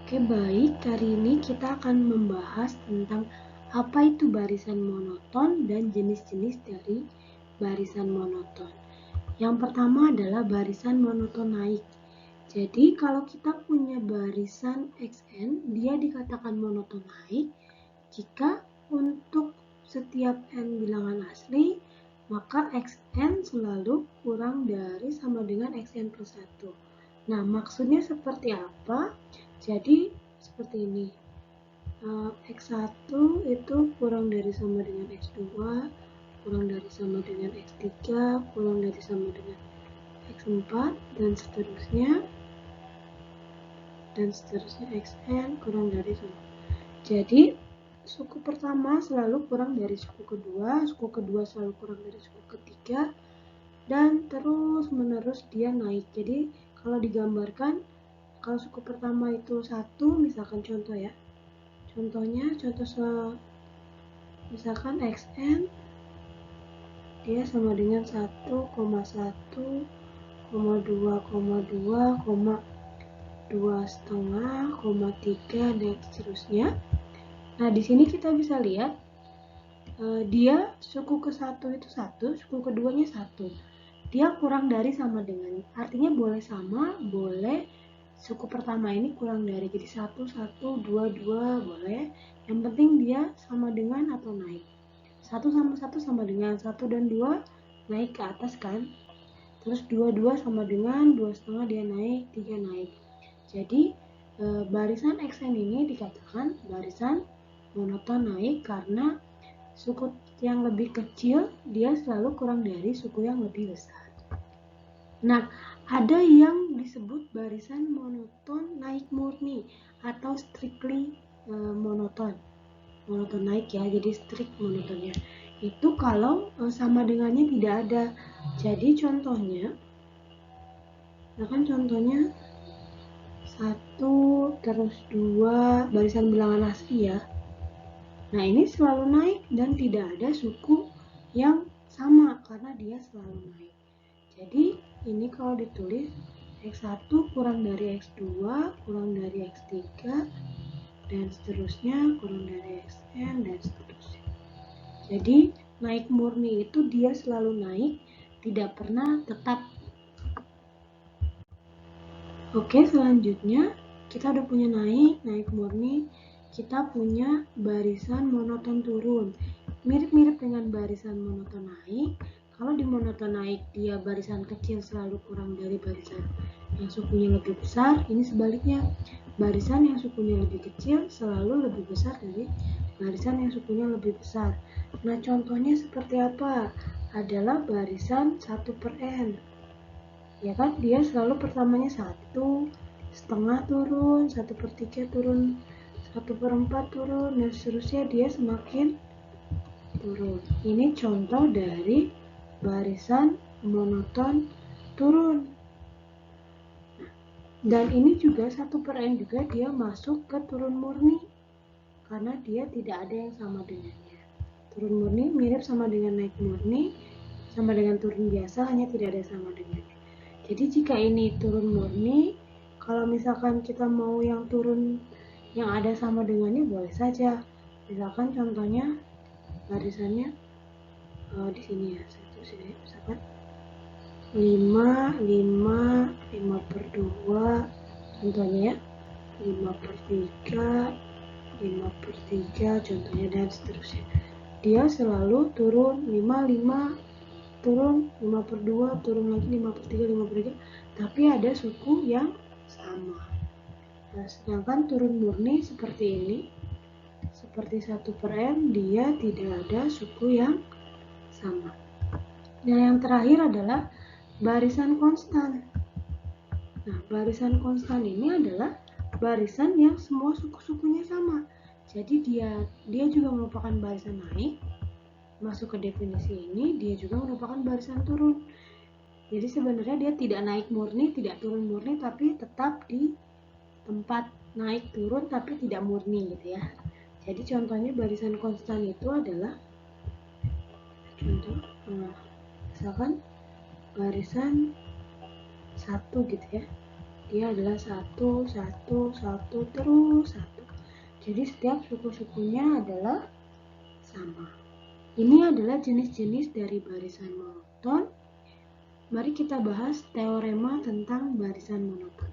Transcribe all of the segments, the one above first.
Oke, baik. Kali ini kita akan membahas tentang apa itu barisan monoton dan jenis-jenis dari barisan monoton. Yang pertama adalah barisan monoton naik. Jadi, kalau kita punya barisan XN, dia dikatakan monoton naik jika untuk setiap N bilangan asli, maka XN selalu kurang dari sama dengan XN plus 1. Nah, maksudnya seperti apa? Jadi, seperti ini. X1 itu kurang dari sama dengan X2, kurang dari sama dengan X3, kurang dari sama dengan X4, dan seterusnya Xn kurang dari sama. Jadi, suku pertama selalu kurang dari suku kedua selalu kurang dari suku ketiga, dan terus menerus dia naik. Jadi, kalau digambarkan, kalau suku pertama itu 1, misalkan contoh ya. Contohnya, misalkan Xn dia sama dengan 1,1, 2,2, 2,5, 3, dan seterusnya. Nah, di sini kita bisa lihat dia suku ke-1 itu 1, suku keduanya 1. Dia kurang dari sama dengan, artinya boleh sama, boleh suku pertama ini kurang dari. Jadi 1, 1, 2, 2 boleh. Yang penting dia sama dengan atau naik. 1 sama 1 sama dengan 1 dan 2 naik ke atas kan. Terus 2, 2 sama dengan 2,5 dia naik, 3 naik. Jadi barisan Xn ini dikatakan barisan monoton naik karena suku yang lebih kecil dia selalu kurang dari suku yang lebih besar. Nah, ada yang disebut barisan monoton naik murni atau strictly monoton naik ya, jadi strict monotonnya. Itu kalau sama dengannya tidak ada. Jadi contohnya, contohnya 1 terus 2 barisan bilangan asli ya. Nah, ini selalu naik dan tidak ada suku yang sama karena dia selalu naik. Jadi, ini kalau ditulis X1 kurang dari X2, kurang dari X3, dan seterusnya, kurang dari Xn, dan seterusnya. Jadi, naik murni itu dia selalu naik, tidak pernah tetap. Oke, selanjutnya kita udah punya naik murni, kita punya barisan monoton turun. Mirip-mirip dengan barisan monoton naik. Kalau di monoton naik dia barisan kecil selalu kurang dari barisan yang sukunya lebih besar. Ini sebaliknya, barisan yang sukunya lebih kecil selalu lebih besar dari barisan yang sukunya lebih besar. Nah, contohnya seperti apa? Adalah barisan 1/n. Ya kan, dia selalu pertamanya 1,5 turun, 1/3 turun, 1/4 turun, dan seterusnya dia semakin turun. Ini contoh dari barisan monoton turun. Dan ini juga 1/n juga dia masuk ke turun murni karena dia tidak ada yang sama dengannya. Turun murni mirip sama dengan naik murni, sama dengan turun biasa, hanya tidak ada yang sama dengannya. Jadi jika ini turun murni, kalau misalkan kita mau yang turun yang ada sama dengannya boleh saja. Misalkan contohnya barisannya di sini ya, misalkan 5, 5/2, contohnya ya, 5/3, 5/3, contohnya, dan seterusnya. Dia selalu turun 5, turun 5/2, turun lagi 5/3, 5/3, tapi ada suku yang sama. Nah, sedangkan turun murni seperti ini, seperti 1/n, dia tidak ada suku yang sama. Nah, yang terakhir adalah barisan konstan. Nah, barisan konstan ini adalah barisan yang semua suku-sukunya sama. Jadi dia juga merupakan barisan naik. Masuk ke definisi ini, dia juga merupakan barisan turun. Jadi sebenarnya dia tidak naik murni, tidak turun murni, tapi tetap di tempat naik turun tapi tidak murni gitu ya. Jadi contohnya barisan konstan itu adalah contoh misalkan barisan 1 gitu ya. dia adalah 1, 1, 1, terus 1. Jadi setiap suku-sukunya adalah sama. Ini adalah jenis-jenis dari barisan monoton. Mari kita bahas teorema tentang barisan monoton.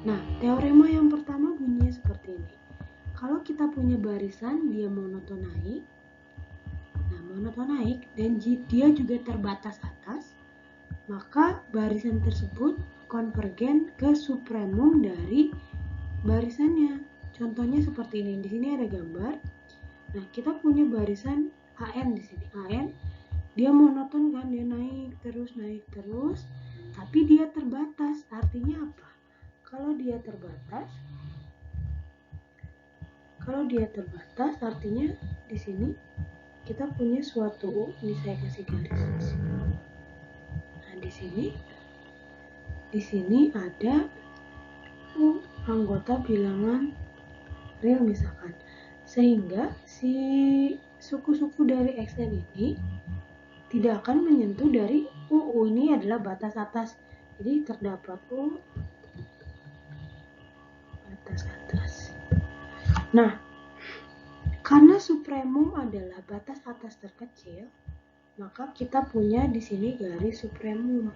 Nah, teorema yang pertama bunyinya seperti ini. Kalau kita punya barisan, dia monoton naik. Nah, monoton naik dan dia juga terbatas atas, maka barisan tersebut konvergen ke supremum dari barisannya. Contohnya seperti ini. Di sini ada gambar. Nah, kita punya barisan AN di sini. AN dia monoton kan, dia naik terus, tapi dia terbatas. Artinya apa? Kalau dia terbatas artinya di sini kita punya suatu U. Ini saya kasih garis. Nah, di sini ada U anggota bilangan real misalkan. Sehingga si suku-suku dari Xn ini tidak akan menyentuh dari U. U ini adalah batas atas. Jadi terdapat U batas atas. Nah, karena supremum adalah batas atas terkecil, maka kita punya di sini garis supremum.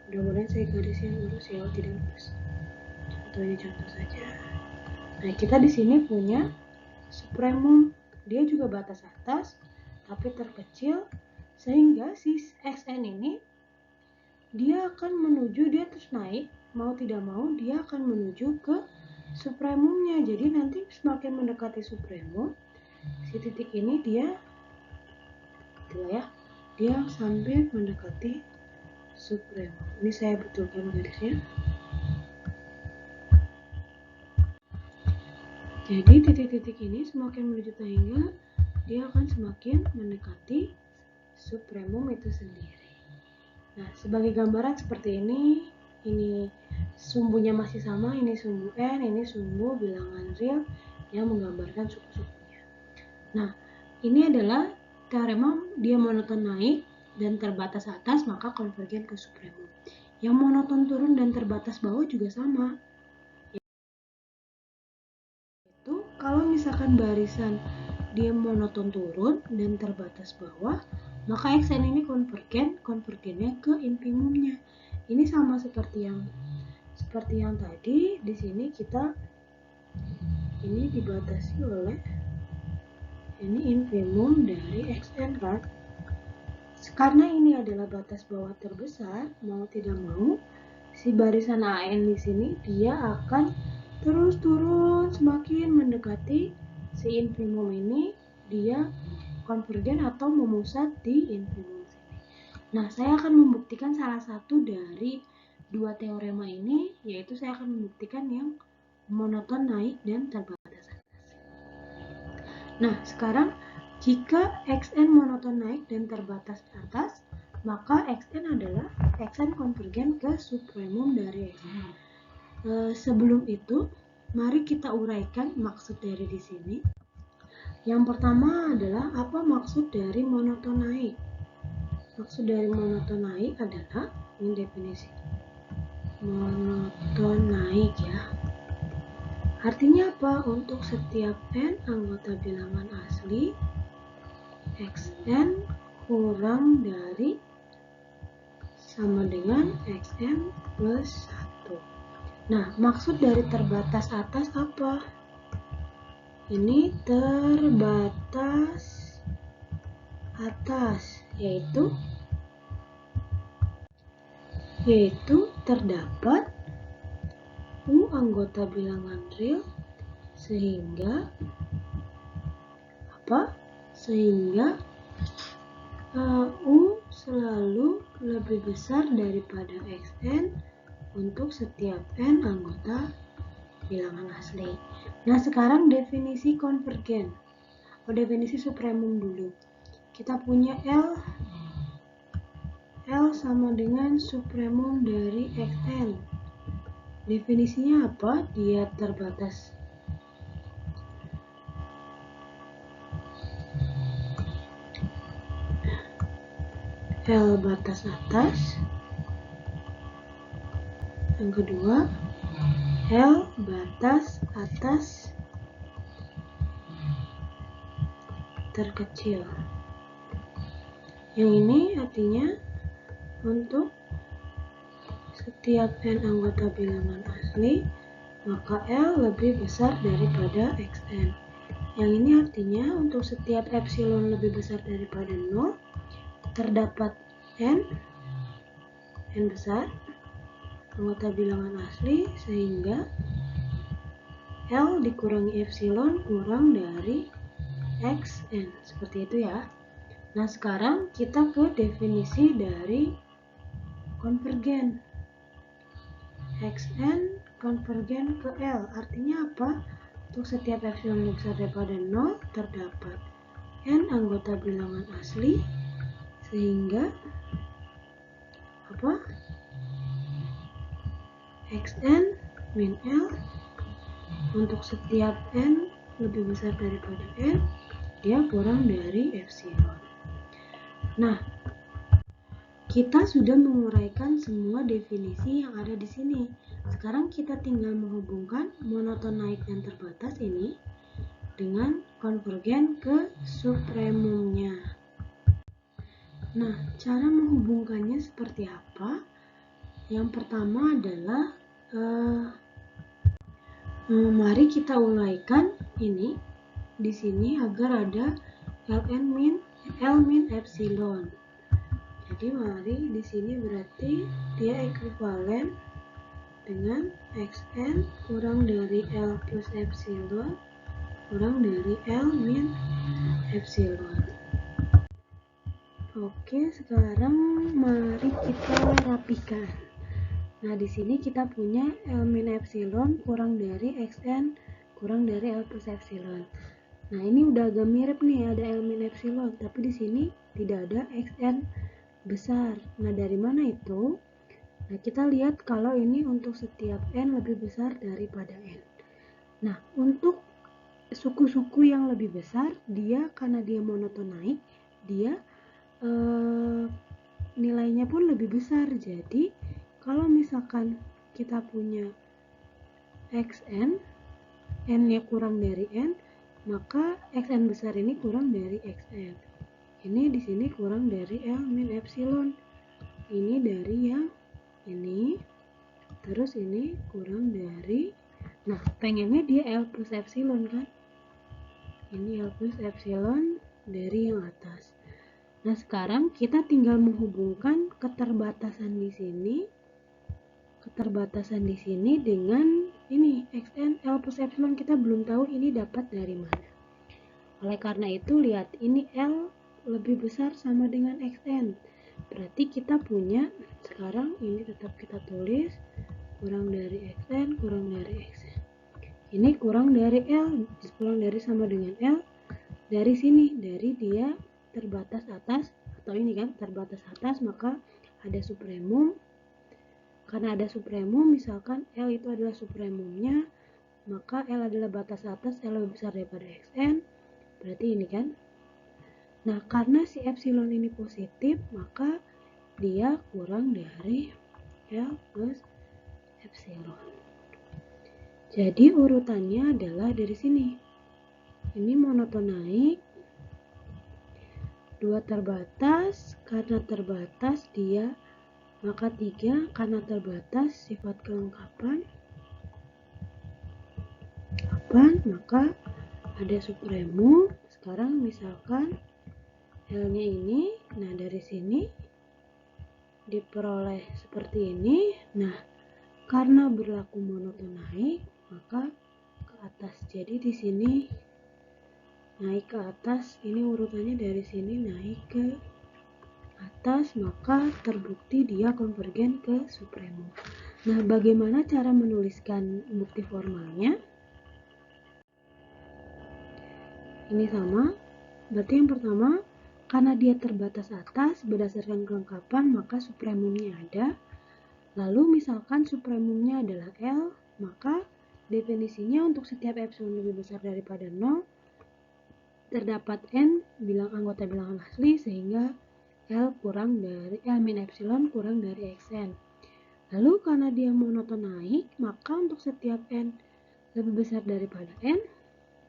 Mudah-mudahan saya garisnya lurus ya, tidak lurus. Contoh saja. Nah, kita di sini punya supremum, dia juga batas atas, tapi terkecil, sehingga si Xn ini dia akan menuju, dia terus naik, mau tidak mau dia akan menuju ke supremumnya. Jadi nanti semakin mendekati supremum, si titik ini dia sampai mendekati supremum. Ini saya betulkan garisnya. Jadi titik-titik ini semakin menuju triangle, dia akan semakin mendekati supremum itu sendiri. Nah, sebagai gambaran seperti ini sumbunya masih sama, ini sumbu N, ini sumbu bilangan real yang menggambarkan suku-sukunya. Nah, ini adalah teorema dia monoton naik dan terbatas atas, maka konvergen ke supremum. Yang monoton turun dan terbatas bawah juga sama. Itu kalau misalkan barisan dia monoton turun dan terbatas bawah, maka Xn ini konvergennya ke infimumnya. Ini sama seperti yang tadi. Di sini kita ini dibatasi oleh ini infimum dari Xn kan. Karena ini adalah batas bawah terbesar, mau tidak mau si barisan AN di sini dia akan terus turun semakin mendekati si infimum ini, dia konvergen atau memusat di infimum sini. Nah, saya akan membuktikan salah satu dari dua teorema ini, yaitu saya akan membuktikan yang monoton naik dan terbatas atas. Nah, sekarang jika Xn monoton naik dan terbatas atas, maka Xn adalah Xn konvergen ke supremum dari Xn. Sebelum itu, mari kita uraikan maksud dari di sini. Yang pertama adalah apa maksud dari monoton naik? Maksud dari monoton naik adalah, ini definisi monoton naik ya. Artinya apa? Untuk setiap n anggota bilangan asli, Xn kurang dari sama dengan Xn plus 1. Nah, maksud dari terbatas atas apa? Ini terbatas atas, yaitu terdapat U anggota bilangan real sehingga U selalu lebih besar daripada Xn untuk setiap n anggota bilangan asli. Nah, sekarang definisi konvergen. Definisi supremum dulu. Kita punya L sama dengan supremum dari Xn. Definisinya apa? Dia terbatas. L batas atas Yang kedua, L batas atas terkecil. Yang ini artinya untuk setiap n anggota bilangan asli, maka L lebih besar daripada Xn. Yang ini artinya untuk setiap epsilon lebih besar daripada 0, terdapat n besar anggota bilangan asli, sehingga L dikurangi epsilon kurang dari Xn. Seperti itu ya. Nah, sekarang kita ke definisi dari konvergen. Xn konvergen ke L. Artinya apa? Untuk setiap epsilon lebih besar daripada 0, terdapat n anggota bilangan asli, sehingga apa? Xn min L untuk setiap n lebih besar daripada n, dia kurang dari epsilon. Nah, kita sudah menguraikan semua definisi yang ada di sini. Sekarang kita tinggal menghubungkan monoton naik dan terbatas ini dengan konvergen ke supremumnya. Nah, cara menghubungkannya seperti apa? Yang pertama adalah mari kita uraikan ini di sini agar ada L min epsilon. Jadi mari di sini berarti dia ekuivalen dengan Xn kurang dari L plus epsilon kurang dari L min epsilon. Oke, sekarang mari kita rapikan. Nah, di sini kita punya L min epsilon kurang dari Xn kurang dari L plus epsilon. Nah, ini udah agak mirip nih, ada L min epsilon, tapi di sini tidak ada Xn besar. Nah, dari mana itu? Nah, kita lihat kalau ini untuk setiap n lebih besar daripada n. Nah, untuk suku-suku yang lebih besar, dia karena dia monoton naik, dia nilainya pun lebih besar. Jadi, kalau misalkan kita punya Xn, n-nya kurang dari n, maka Xn besar ini kurang dari Xn. Ini di sini kurang dari L min epsilon. Ini dari yang ini, terus ini kurang dari, nah pengennya dia L plus epsilon kan, ini L plus epsilon dari yang atas. Nah, sekarang kita tinggal menghubungkan keterbatasan di sini dengan ini Xn L plus epsilon, kita belum tahu ini dapat dari mana. Oleh karena itu, lihat ini L lebih besar sama dengan Xn. Berarti kita punya, sekarang ini tetap kita tulis kurang dari Xn kurang dari Xn. Ini kurang dari L, kurang dari sama dengan L dari sini, dari dia terbatas atas, atau ini kan terbatas atas, maka ada supremum. Karena ada supremum, misalkan L itu adalah supremumnya, maka L adalah batas atas, L lebih besar daripada Xn, berarti ini kan. Nah, karena si epsilon ini positif, maka dia kurang dari L plus epsilon. Jadi urutannya adalah dari sini. Ini monoton naik, 2 terbatas, karena terbatas dia, maka 3 karena terbatas sifat kelengkapan, maka ada supremum. Sekarang misalkan L-nya ini, nah dari sini diperoleh seperti ini. Nah, karena berlaku monoton naik, maka ke atas. Jadi di sini naik ke atas, ini urutannya dari sini naik ke atas, maka terbukti dia konvergen ke supremum. Nah, bagaimana cara menuliskan bukti formalnya? Ini sama. Berarti yang pertama, karena dia terbatas atas berdasarkan kelengkapan, maka supremumnya ada. Lalu misalkan supremumnya adalah L, maka definisinya untuk setiap epsilon lebih besar daripada 0, terdapat n anggota bilangan asli, sehingga L min epsilon kurang dari Xn. Lalu karena dia monoton naik, maka untuk setiap n lebih besar daripada n,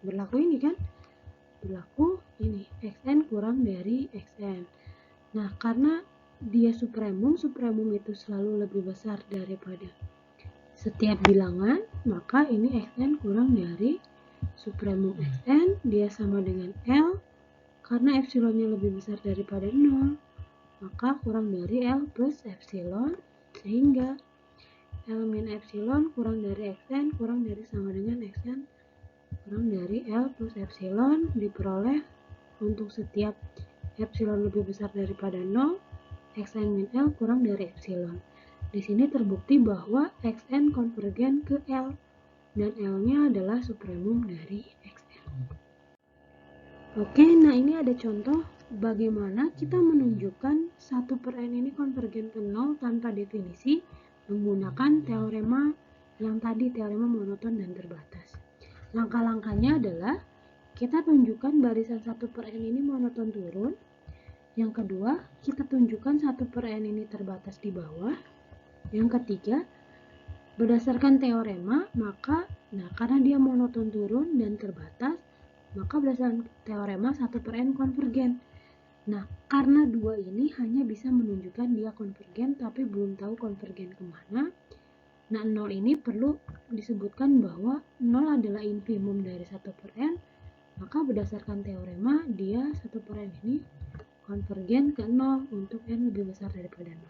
berlaku ini kan? Berlaku ini, xn kurang dari xn. Nah, karena dia supremum itu selalu lebih besar daripada setiap bilangan, maka ini xn kurang dari supremum xn, dia sama dengan L. Karena epsilonnya lebih besar daripada 0, maka kurang dari L plus epsilon, sehingga L min epsilon kurang dari xn kurang dari sama dengan xn kurang dari L plus epsilon diperoleh untuk setiap epsilon lebih besar daripada 0, xn min L kurang dari epsilon. Di sini terbukti bahwa xn konvergen ke L dan L-nya adalah supremum dari xn. Oke, nah ini ada contoh bagaimana kita menunjukkan 1/n ini konvergen ke 0 tanpa definisi menggunakan teorema yang tadi, teorema monoton dan terbatas. Langkah-langkahnya adalah kita tunjukkan barisan 1/n ini monoton turun. Yang kedua, kita tunjukkan 1/n ini terbatas di bawah. Yang ketiga, berdasarkan teorema, karena dia monoton turun dan terbatas, maka berdasarkan teorema 1/n konvergen. Nah, karena dua ini hanya bisa menunjukkan dia konvergen, tapi belum tahu konvergen kemana. Nah, 0 ini perlu disebutkan bahwa 0 adalah infimum dari 1/n, maka berdasarkan teorema, dia 1/n ini konvergen ke 0 untuk n lebih besar daripada 0.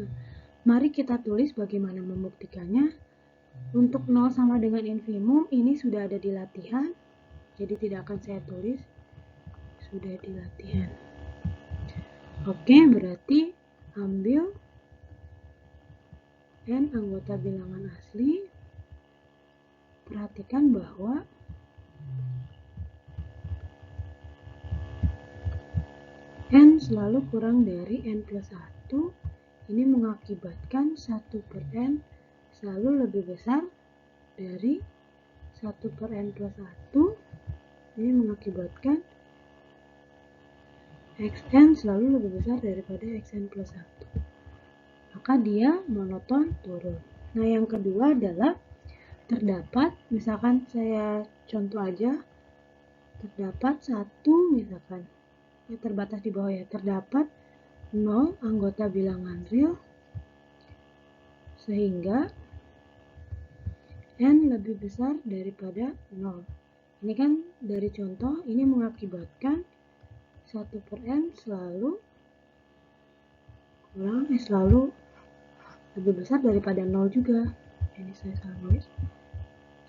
Nah, mari kita tulis bagaimana membuktikannya. Untuk 0 sama dengan infimum, ini sudah ada di latihan, jadi tidak akan saya tulis, sudah di latihan. Oke, berarti ambil n anggota bilangan asli. Perhatikan bahwa n selalu kurang dari n plus 1. Ini mengakibatkan 1/n selalu lebih besar dari 1/n plus 1. Ini mengakibatkan xn selalu lebih besar daripada xn plus 1. Maka dia monoton turun. Nah, yang kedua adalah terdapat, misalkan saya contoh aja, terdapat 1 misalkan, terbatas di bawah ya, terdapat 0 anggota bilangan real sehingga n lebih besar daripada 0. Ini kan dari contoh, ini mengakibatkan 1/n selalu lebih besar daripada 0 juga. Ini saya salah nulis.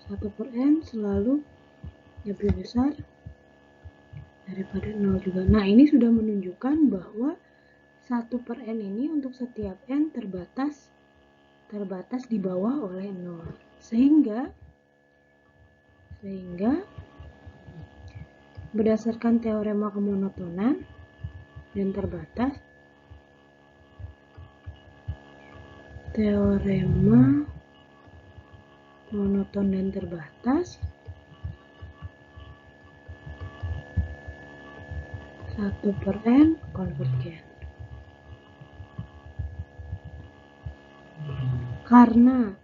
1/n selalu lebih besar daripada 0 juga. Nah, ini sudah menunjukkan bahwa 1/n ini untuk setiap n terbatas di bawah oleh 0. Sehingga berdasarkan teorema kemonotonan dan terbatas, teorema monoton dan terbatas, 1/n konvergen. Karena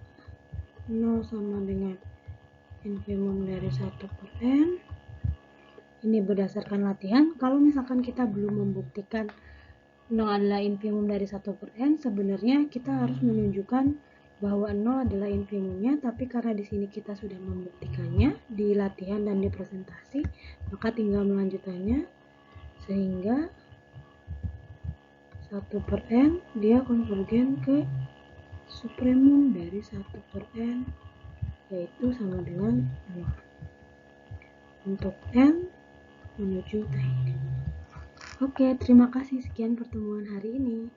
0 sama dengan infimum dari 1/n, ini berdasarkan latihan. Kalau misalkan kita belum membuktikan 0 adalah infimum dari 1/n, sebenarnya kita harus menunjukkan bahwa 0 adalah infimumnya, tapi karena di sini kita sudah membuktikannya di latihan dan di presentasi, maka tinggal melanjutkannya sehingga 1/n dia konvergen ke supremum dari 1/n, yaitu sama dengan 0 untuk n menuju T. Oke, terima kasih. Sekian pertemuan hari ini.